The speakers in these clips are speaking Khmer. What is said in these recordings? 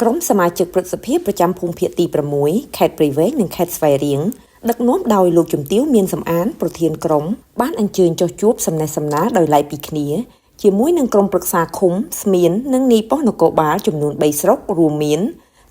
ក្រុមសមាជិកព្រឹទ្ធសភាប្រចាំភូមិភាគទី6ខេត្តព្រៃវែងនិងខេត្តស្វាយរៀងដឹកនាំដោយលោកជំទាវមានសំអានប្រធានក្រុមបានអញ្ជើញចុះជួបសំណេះសំណាលដោយឡែកពីគ្នាជាមួយនឹងក្រុមប្រឹក្សាឃុំស្មៀននិងនីប៉ុស្តិ៍នគរបាលចំនួន3ស្រុករួមមាន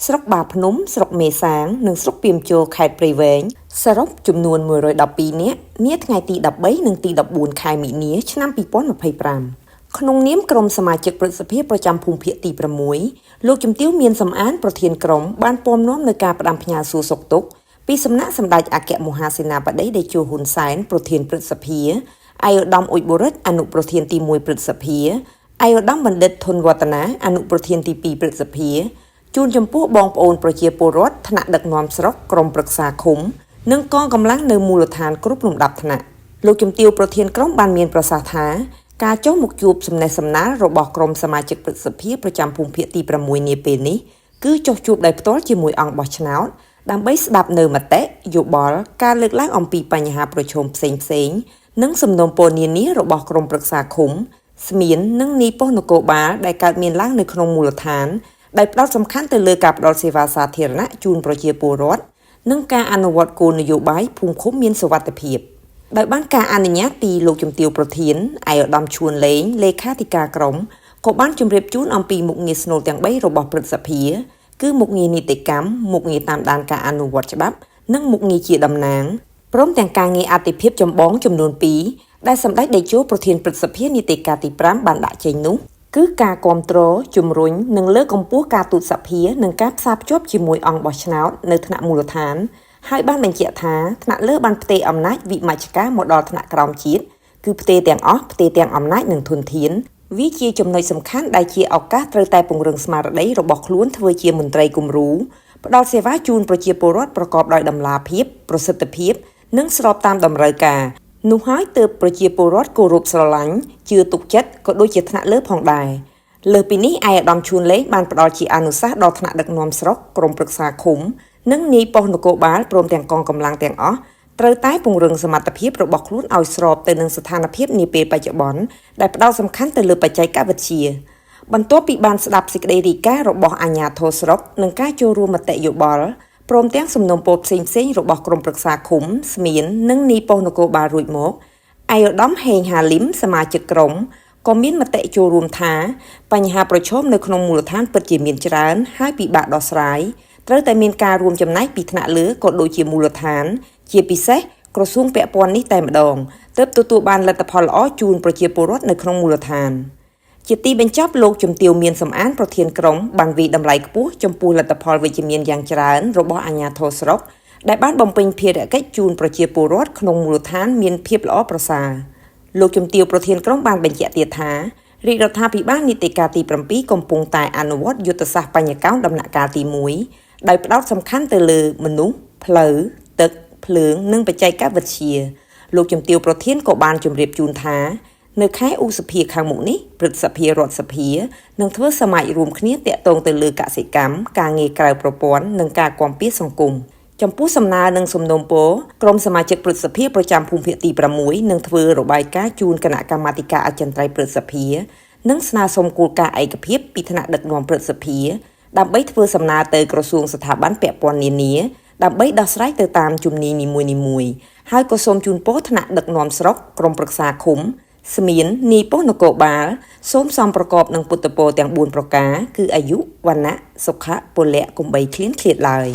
ស្រុកបាភ្នំស្រុកមេសាងនិងស្រុកពីមជរខេត្តព្រៃវែងសរុបចំនួន112នាក់នាថ្ងៃទី13និងទី14ខែមីនាឆ្នាំ2025ក្នុងនាមក្រុមសមាជិកព្រឹទ្ធសភាប្រចាំភូមិភាគទី6លោកជំទាវមានសំអានប្រធានក្រុមបានពំនាំនៅការផ្ដាំផ្ញើសួរសុខទុក្ខពីសំណាក់សម្ដេចអគ្គមហាសេនាបតីតេជោហ៊ុនសែនប្រធានព្រឹទ្ធសភាឯកឧត្តមអ៊ុចបូរិតអនុប្រធានទី1ព្រឹទ្ធសភាឯកឧត្តមបណ្ឌិតធុនវឌ្ឍនាអនុប្រធានទី2ព្រឹទ្ធសភាជូនចំពោះបងប្អូនប្រជាពលរដ្ឋថ្នាក់ដឹកនាំស្រុកក្រុមប្រឹក្សាឃុំនិងកងកម្លាំងនៅមូលដ្ឋានគ្រប់លំដាប់ថ្នាក់លោកជំទាវប្រធានក្រុមបានមានប្រសាសន៍ថាការចុះមកជួបសំណេះសំណាលរបស់ក្រុមសមាជិកព្រឹទ្ធសភាប្រចាំភូមិភាគទី6នាពេលនេះគឺចុះជួបដោយផ្ទាល់ជាមួយអង្គបោះឆ្នោតដើម្បីស្ដាប់នៅមតិយោបល់ការលើកឡើងអំពីបញ្ហាប្រឈមផ្សេងៗនិងសំណុំពរនានារបស់ក្រុមប្រឹក្សាឃុំស្មៀននិងនីប៉ុស្តិ៍នគរបាលដែលកើតមានឡើងនៅក្នុងមូលដ្ឋានដោយផ្ដោតសំខាន់ទៅលើការផ្ដល់សេវាសាធារណៈជូនប្រជាពលរដ្ឋនិងការអនុវត្តគោលនយោបាយភូមិឃុំមានសុវត្ថិភាពដោយបានការអនុញ្ញាតពីលោកជំទាវប្រធានឯកឧត្តមឈួនលេងលេខាធិការក្រុមក៏បានជម្រាបជូនអំពីមុខងារស្នូលទាំង3របស់ព្រឹទ្ធសភាគឺមុខងារនីតិកម្មមុខងារតាមដានការអនុវត្តច្បាប់និងមុខងារជាតំណាងព្រមទាំងការងារអតិភិបចម្បងចំនួន2ដែលសម្ដេចតេជោប្រធានព្រឹទ្ធសភានីតិកាលទី5បានដាក់ចេញនោះគឺការគ្រប់គ្រងជំរុញនិងលើកកម្ពស់ការទូតសភានិងការផ្សារភ្ជាប់ជាមួយអង្គបោះឆ្នោតនៅថ្នាក់មូលដ្ឋានហើយបានបញ្ជាក់ថាថ្នាក់លើបានផ្ទេរអំណាចវិមជ្ឈការមកដល់ថ្នាក់ក្រោមជាតិគឺផ្ទេរទាំងអស់ផ្ទេរទាំងអំណាចនិងធនធានវាជាចំណុចសំខាន់ដែលជាឱកាសត្រូវតែពង្រឹងស្មារតីរបស់ខ្លួនធ្វើជាមន្ត្រីគំរូផ្ដល់សេវាជូនប្រជាពលរដ្ឋប្រកបដោយតម្លាភាពប្រសិទ្ធភាពនិងស្របតាមតម្រូវការនោះហើយទើបប្រជាពលរដ្ឋគោរពស្រឡាញ់ជឿទុកចិត្តក៏ដូចជាថ្នាក់លើផងដែរលើពីនេះឯកឧត្តមឈួនលេងបានផ្ដល់ជាអនុសាសន៍ដល់ថ្នាក់ដឹកនាំស្រុកក្រុមប្រឹក្សាឃុំនិងនាយប៉ុស្តិ៍នគរបាលព្រមទាំងកងកម្លាំងទាំងអស់ត្រូវតែពង្រឹងសមត្ថភាពរបស់ខ្លួនឲ្យស្របទៅនឹងស្ថានភាពនាពេលបច្ចុប្បន្នដែលផ្ដោតសំខាន់ទៅលើបច្ចេកវិទ្យាបន្ទាប់ពីបានស្ដាប់សេចក្តីរាយការណ៍របស់អាជ្ញាធរស្រុកនិងការចូលរួមមតិយោបល់ព្រមទាំងសំណុំពរផ្សេងៗរបស់ក្រុមប្រឹក្សាឃុំស្មៀននិងនាយប៉ុស្តិ៍នគរបាលរួចមកឯកឧត្តមហេងហាលីមសមាជិកក្រុមក៏មានមតិចូលរួមថាបញ្ហាប្រឈមនៅក្នុងមូលដ្ឋានពិតជាមានច្រើនហើយពិបាកដោះស្រាយត្រូវតែមានការរួមចំណែកពីថ្នាក់លើក៏ដូចជាមូលដ្ឋានជាពិសេសក្រសួងពាក់ព័ន្ធនេះតែម្ដងទើបទទួលបានលទ្ធផលល្អជូនប្រជាពលរដ្ឋនៅក្នុងមូលដ្ឋានជាទីបញ្ចប់លោកជំទាវមានសំអានប្រធានក្រុមបានវិតម្លៃខ្ពស់ចំពោះលទ្ធផលវិជ្ជមានយ៉ាងច្រើនរបស់អាជ្ញាធរស្រុកដែលបានបំពេញភារកិច្ចជូនប្រជាពលរដ្ឋក្នុងមូលដ្ឋានមានភាពល្អប្រសើរលោកជំទាវប្រធានក្រុមបានបញ្ជាក់ទៀតថារាជរដ្ឋាភិបាលនីតិកាលទី7កំពុងតែអនុវត្តយុទ្ធសាស្ត្របញ្ញកោណដំណាក់កាលទី1ដោយផ្ដោតសំខាន់ទៅលើមនុស្សផ្លូវទឹកភ្លើងនិងបច្ចេកវិទ្យាលោកជំទាវប្រធានក៏បានជម្រាបជូនថានៅខែឧសភាខាងមុខនេះព្រឹទ្ធសភារដ្ឋសភានឹងធ្វើសមាជរួមគ្នាតាក់ទងទៅលើកសិកម្មការងារក្រៅប្រព័ន្ធនិងការគាំពារសង្គមចំពោះសំណើនិងសំណូមពរក្រុមសមាជិកព្រឹទ្ធសភាប្រចាំភូមិភាគទី6នឹងធ្វើរបាយការណ៍ជូនគណៈកម្មាធិការអចិន្ត្រៃយ៍ព្រឹទ្ធសភានិងស្នើសុំគោលការណ៍ឯកភាពពីថ្នាក់ដឹកនាំព្រឹទ្ធសភាដើម្បីធ្វើសំណើទៅក្រសួងស្ថាប័នពាក់ព័ន្ធនានាដើម្បីដោះស្រាយទៅតាមជំនាញនីមួយៗហើយក៏សូមជូនពរថ្នាក់ដឹកនាំស្រុកក្រុមប្រឹក្សាឃុំស្មៀននីប៉ុស្តិ៍នគរបាលសូមសំប្រកបនឹងពុទ្ធពរទាំង4ប្រការគឺអាយុវណ្ណៈសុខៈពលៈកុំបីឃ្លានឃ្លាតឡើយ